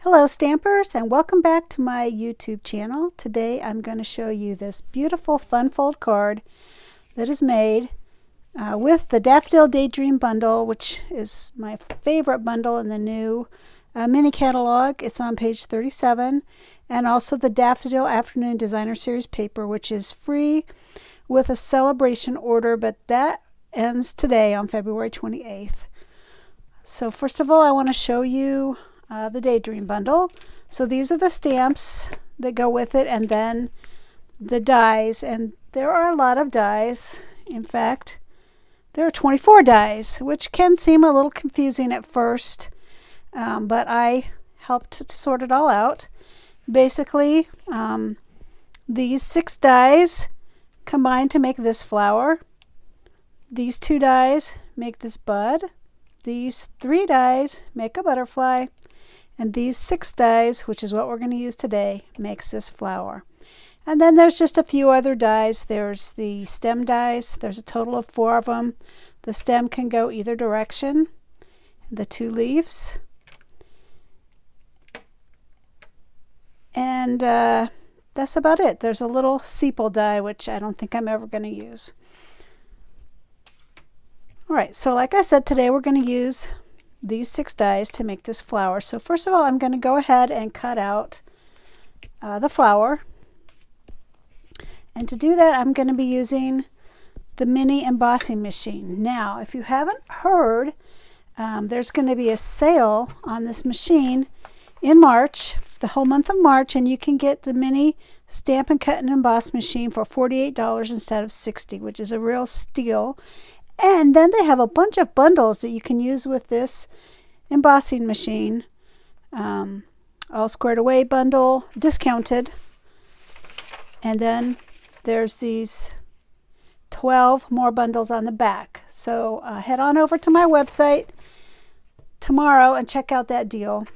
Hello Stampers, and welcome back to my YouTube channel. Today I'm going to show you this beautiful fun fold card that is made with the Daffodil Daydream bundle, which is my favorite bundle in the new mini catalog. It's on page 37, and also the Daffodil Afternoon Designer Series paper, which is free with a celebration order, but that ends today on February 28th. So first of all, I want to show you the Daydream bundle. So these are the stamps that go with it, and then the dies, and there are a lot of dies. In fact, there are 24 dies, which can seem a little confusing at first, but I helped to sort it all out. Basically, these 6 dies combine to make this flower. These 2 dies make this bud. These 3 dies make a butterfly. And these 6 dies, which is what we're going to use today, makes this flower. And then there's just a few other dies. There's the stem dies. There's a total of 4 of them. The stem can go either direction. The 2 leaves. And that's about it. There's a little sepal die, which I don't think I'm ever going to use. Alright, so like I said, today we're going to use these 6 dies to make this flower. So first of all, I'm going to go ahead and cut out the flower. And to do that, I'm going to be using the mini embossing machine. Now, if you haven't heard, there's going to be a sale on this machine in March, the whole month of March, and you can get the mini Stampin' Cut and Emboss machine for $48 instead of $60, which is a real steal. And then they have a bunch of bundles that you can use with this embossing machine. All squared away bundle, discounted. And then there's these 12 more bundles on the back. So head on over to my website tomorrow and check out that deal.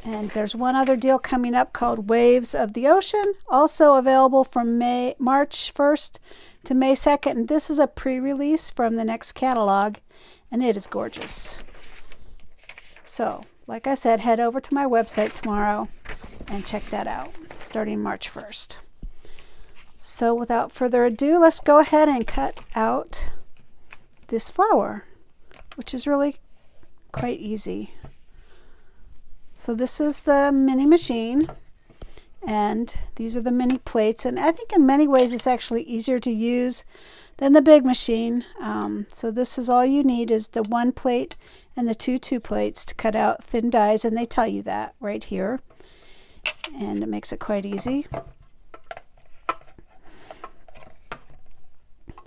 And there's one other deal coming up called Waves of the Ocean, also available from March 1st to May 2nd. And this is a pre-release from the next catalog, and it is gorgeous. So, like I said, head over to my website tomorrow and check that out, starting March 1st. So without further ado, let's go ahead and cut out this flower, which is really quite easy. So this is the mini machine, and these are the mini plates, and I think in many ways it's actually easier to use than the big machine. So this is all you need is the 1 plate and the 2 plates to cut out thin dies, and they tell you that right here, and it makes it quite easy.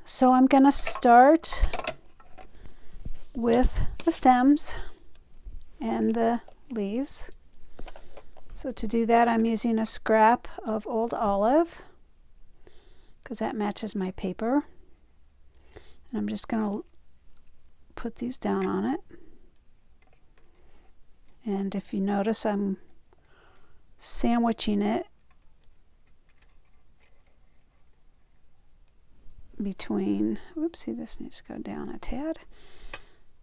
So I'm going to start with the stems and the leaves. So to do that, I'm using a scrap of old olive because that matches my paper, and I'm just going to put these down on it. And if you notice, I'm sandwiching it between, whoopsie, this needs to go down a tad,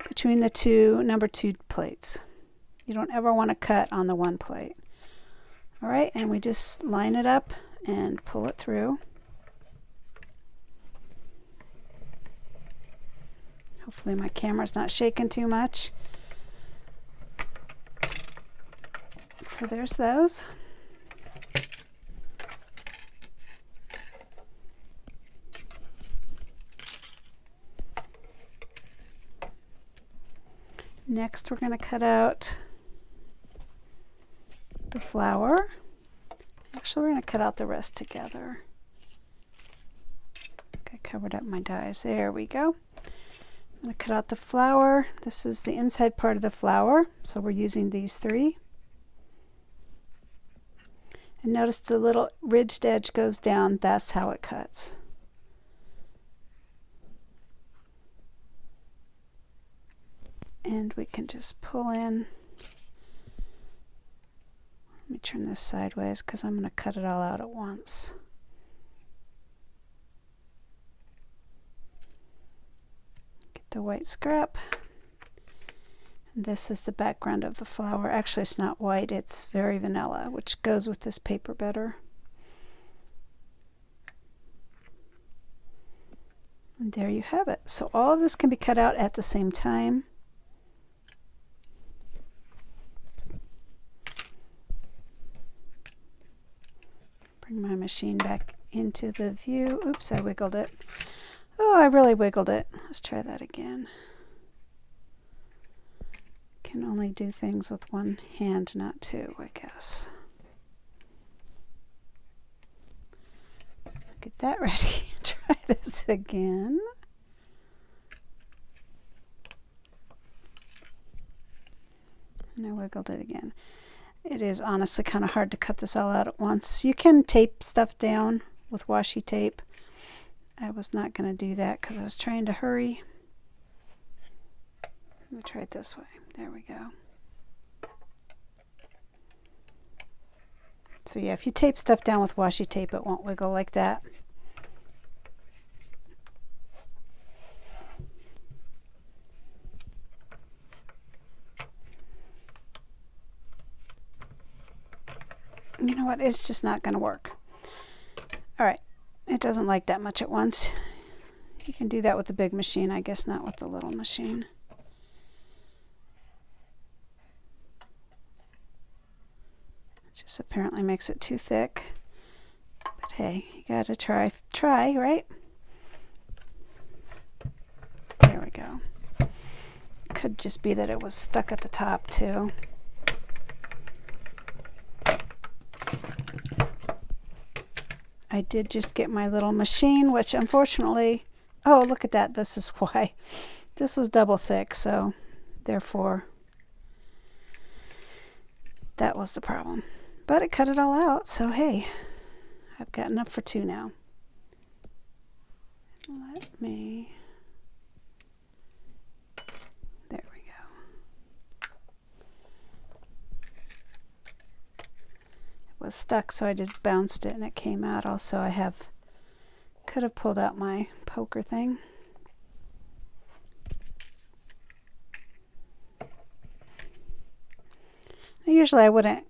between the number 2 plates. You don't ever want to cut on the 1 plate. All right, and we just line it up and pull it through. Hopefully my camera's not shaking too much. So there's those. Next, we're going to cut out the flower. Actually, we're going to cut out the rest together. I covered up my dies. There we go. I'm going to cut out the flower. This is the inside part of the flower, so we're using these 3. And notice the little ridged edge goes down. That's how it cuts. And we can just pull in. Let me turn this sideways because I'm going to cut it all out at once. Get the white scrap. This is the background of the flower. Actually, it's not white, it's very vanilla, which goes with this paper better. And there you have it. So all of this can be cut out at the same time. Bring my machine back into the view. Oops, I wiggled it. Oh, I really wiggled it. Let's try that again. Can only do things with one hand, not two, I guess. Get that ready. Try this again. And I wiggled it again. It is honestly kind of hard to cut this all out at once. You can tape stuff down with washi tape. I was not going to do that because I was trying to hurry. Let me try it this way. There we go. So yeah, if you tape stuff down with washi tape, it won't wiggle like that. You know what? It's just not going to work. All right. It doesn't like that much at once. You can do that with the big machine, I guess not with the little machine. It just apparently makes it too thick. But hey, you gotta try, right? There we go. Could just be that it was stuck at the top too. I did just get my little machine, which unfortunately, oh, look at that. This is why. This was double thick, so therefore that was the problem. But it cut it all out, so hey, I've got enough for two now. Let me, there we go. It was stuck, so I just bounced it and it came out. Also, I could have pulled out my poker thing. Usually I wouldn't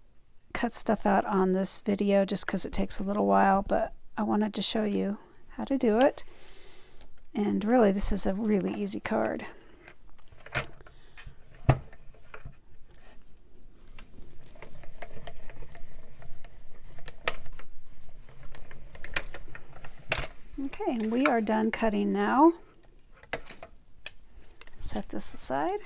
cut stuff out on this video just because it takes a little while, but I wanted to show you how to do it. And really, this is a really easy card. Okay, and we are done cutting now. Set this aside.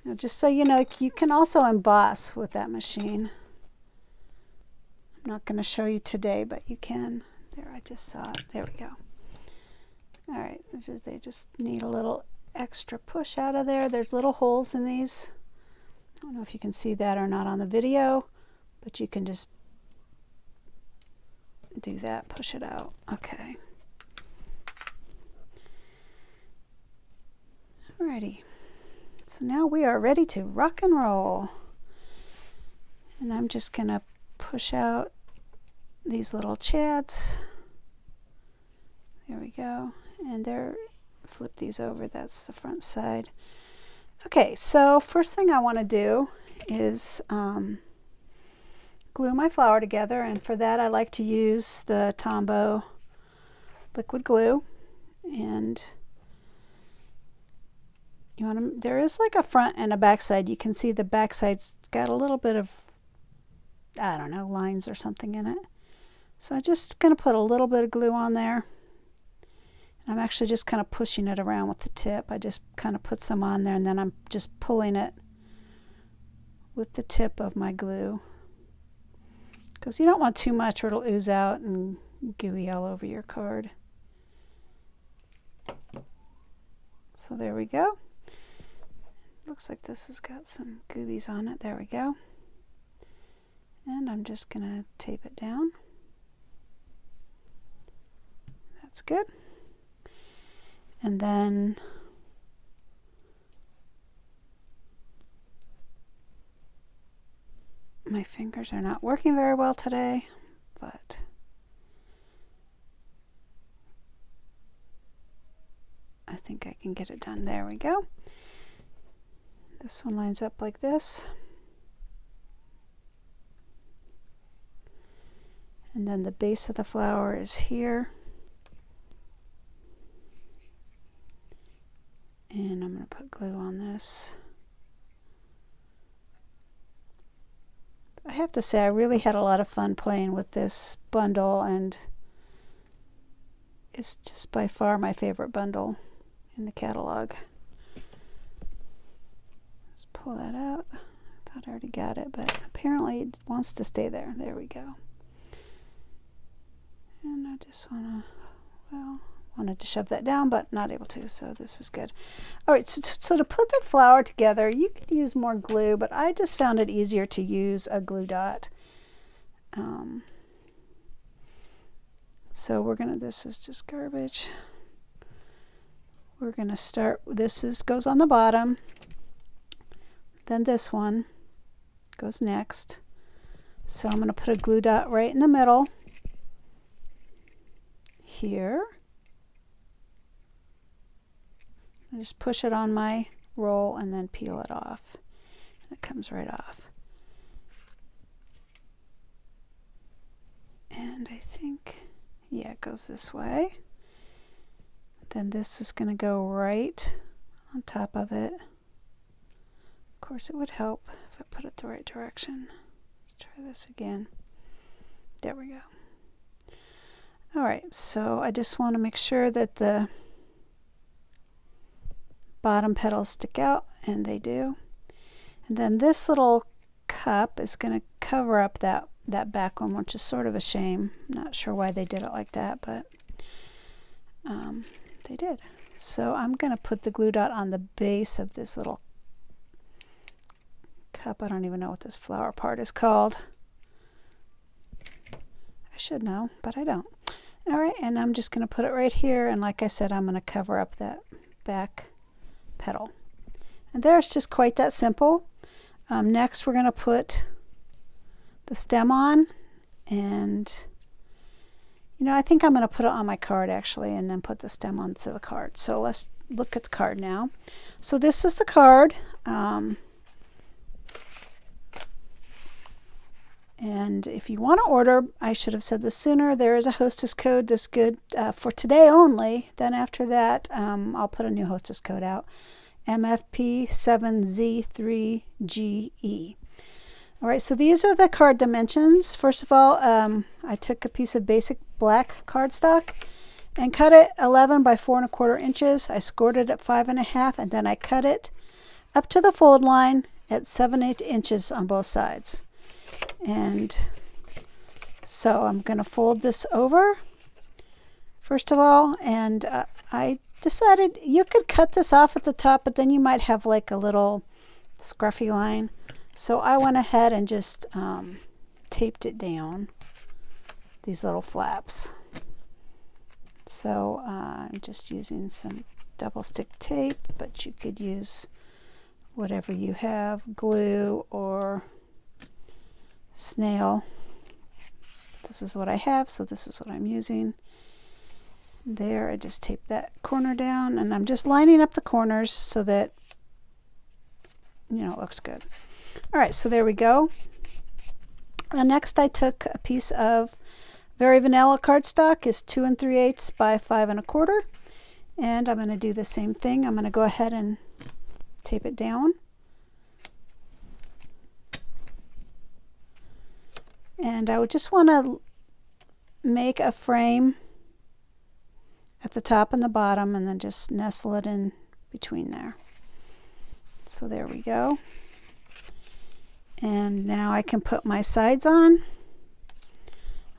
Now, just so you know, you can also emboss with that machine. I'm not going to show you today, but you can. There, I just saw it. There we go. All right, they just need a little extra push out of there. There's little holes in these. I don't know if you can see that or not on the video, but you can just do that, push it out. Okay. Alrighty. So now we are ready to rock and roll. And I'm just going to push out these little chads. There we go. And there, flip these over. That's the front side. Okay, so first thing I want to do is glue my flower together. And for that, I like to use the Tombow liquid glue. And you want to, there is like a front and a back side. You can see the back side's got a little bit of, I don't know, lines or something in it. So I'm just going to put a little bit of glue on there. And I'm actually just kind of pushing it around with the tip. I just kind of put some on there and then I'm just pulling it with the tip of my glue. Because you don't want too much or it'll ooze out and gooey all over your card. So there we go. Looks like this has got some goobies on it. There we go. And I'm just going to tape it down. That's good. And then my fingers are not working very well today, but think I can get it done. There we go. This one lines up like this. And then the base of the flower is here. And I'm going to put glue on this. I have to say I really had a lot of fun playing with this bundle, and it's just by far my favorite bundle in the catalog. Let's pull that out. I thought I already got it, but apparently it wants to stay there. There we go. And I just want to, well, wanted to shove that down, but not able to, so this is good. All right, so to put the flower together, you could use more glue, but I just found it easier to use a glue dot. So we're gonna, this is just garbage. We're gonna start, goes on the bottom, then this one goes next. So I'm gonna put a glue dot right in the middle here. I just push it on my roll and then peel it off. It comes right off. And I think, yeah, it goes this way. Then this is going to go right on top of it. Of course, it would help if I put it the right direction. Let's try this again. There we go. All right, so I just want to make sure that the bottom petals stick out, and they do. And then this little cup is going to cover up that back one, which is sort of a shame. I'm not sure why they did it like that, but they did. So I'm going to put the glue dot on the base of this little cup. I don't even know what this flower part is called. I should know, but I don't. All right, and I'm just going to put it right here, and like I said, I'm going to cover up that back petal. And there, it's just quite that simple. Next we're going to put the stem on, and you know, I think I'm going to put it on my card actually, and then put the stem onto the card. So let's look at the card now. So this is the card, and if you want to order, I should have said this sooner, there is a hostess code that's good for today only. Then after that, I'll put a new hostess code out, MFP7Z3GE. All right, so these are the card dimensions. First of all, I took a piece of basic black cardstock and cut it 11 by 4 1/4 inches. I scored it at 5 1/2, and then I cut it up to the fold line at 7/8 inches on both sides. And so I'm going to fold this over first of all, and I decided you could cut this off at the top, but then you might have like a little scruffy line. So I went ahead and just taped it down, these little flaps. So I'm just using some double stick tape, but you could use whatever you have, glue or snail. This is what I have, so this is what I'm using. There, I just taped that corner down, and I'm just lining up the corners so that, you know, it looks good. All right, so there we go. And next I took a piece of very vanilla cardstock, is 2 3/8 by 5 1/4, and I'm going to do the same thing. I'm going to go ahead and tape it down. And I would just want to make a frame at the top and the bottom, and then just nestle it in between there. So there we go. And now I can put my sides on,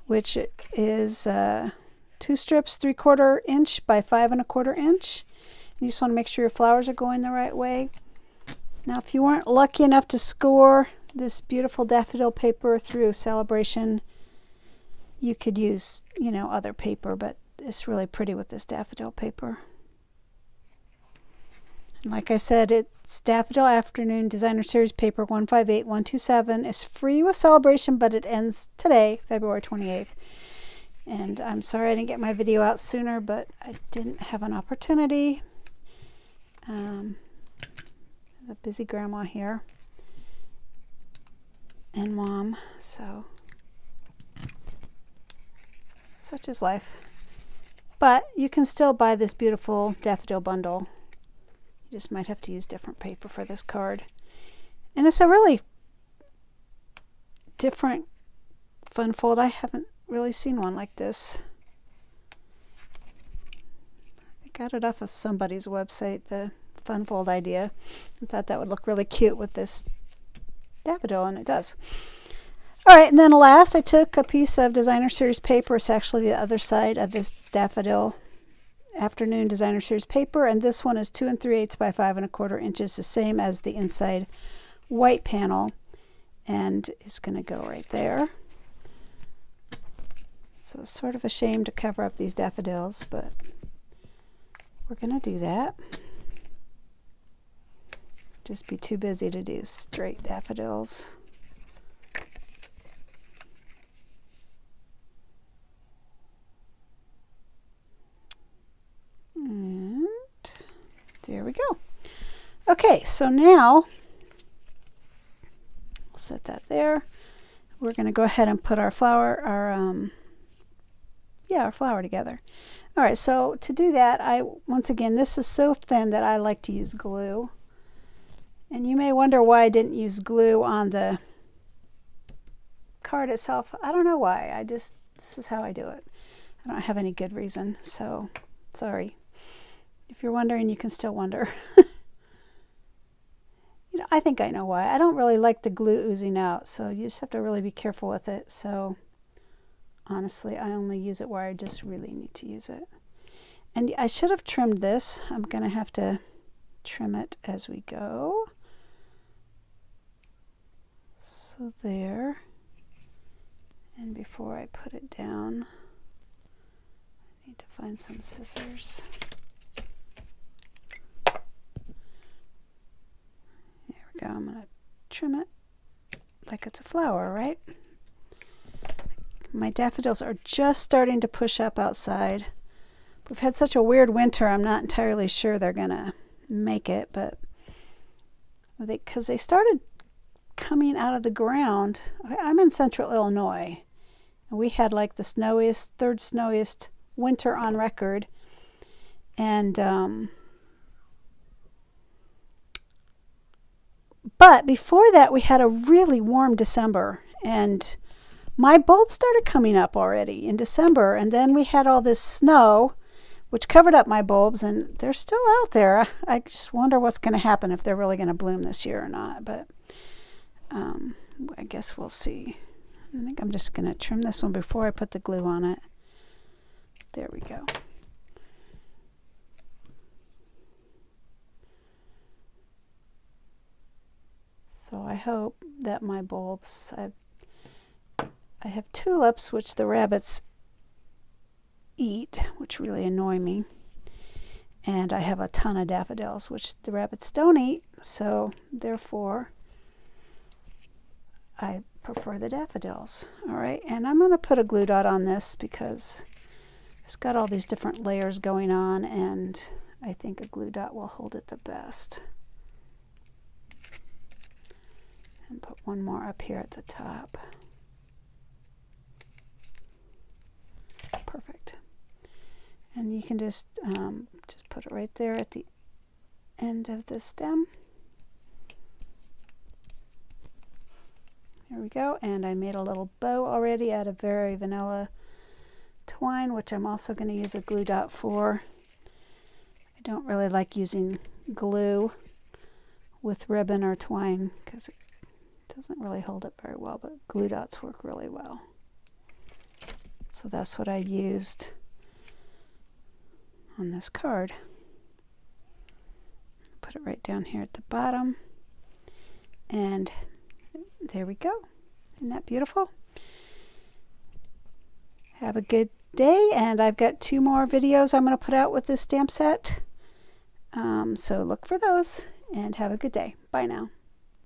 which is 2 strips 3/4 inch by 5 1/4 inch. You just want to make sure your flowers are going the right way. Now, if you weren't lucky enough to score this beautiful daffodil paper through Celebration, you could use, you know, other paper, but it's really pretty with this daffodil paper. And like I said, it's Daffodil Afternoon Designer Series paper 158127. It's free with Celebration, but it ends today, February 28th. And I'm sorry I didn't get my video out sooner, but I didn't have an opportunity. A busy grandma here and mom, so such is life. But you can still buy this beautiful daffodil bundle. You just might have to use different paper for this card. And it's a really different fun fold. I haven't really seen one like this. I got it off of somebody's website, the fun fold idea. I thought that would look really cute with this daffodil, and it does. All right, and then last I took a piece of designer series paper. It's actually the other side of this Daffodil Afternoon designer series paper, and this one is 2 3/8 by 5 1/4 inches, the same as the inside white panel, and it's going to go right there. So it's sort of a shame to cover up these daffodils, but we're going to do that. Just be too busy to do straight daffodils. And there we go. Okay, so now we'll set that there. We're going to go ahead and put our flower, our flower together. All right, so to do that, once again, this is so thin that I like to use glue. And you may wonder why I didn't use glue on the card itself. I don't know why. This is how I do it. I don't have any good reason, so sorry. If you're wondering, you can still wonder. I think I know why. I don't really like the glue oozing out, so you just have to really be careful with it. So honestly, I only use it where I just really need to use it. And I should have trimmed this. I'm going to have to trim it as we go. So there. And before I put it down, I need to find some scissors. There we go. I'm going to trim it like it's a flower, right? My daffodils are just starting to push up outside. We've had such a weird winter, I'm not entirely sure they're going to make it, but because they started coming out of the ground. I'm in central Illinois, and we had like the snowiest, third snowiest winter on record. And but before that, we had a really warm December, and my bulbs started coming up already in December. And then we had all this snow, which covered up my bulbs, and they're still out there. I just wonder what's going to happen, if they're really going to bloom this year or not. But I guess we'll see. I think I'm just going to trim this one before I put the glue on it. There we go. So I hope that my bulbs, I have tulips, which the rabbits eat, which really annoy me. And I have a ton of daffodils, which the rabbits don't eat, so therefore I prefer the daffodils. All right, and I'm going to put a glue dot on this because it's got all these different layers going on, and I think a glue dot will hold it the best. And put one more up here at the top. Perfect. And you can just put it right there at the end of the stem. There we go. And I made a little bow already out of very vanilla twine, which I'm also going to use a glue dot for. I don't really like using glue with ribbon or twine because it doesn't really hold it very well, but glue dots work really well. So that's what I used on this card. Put it right down here at the bottom. And there we go. Isn't that beautiful? Have a good day, and I've got 2 more videos I'm going to put out with this stamp set. So look for those, and have a good day. Bye now.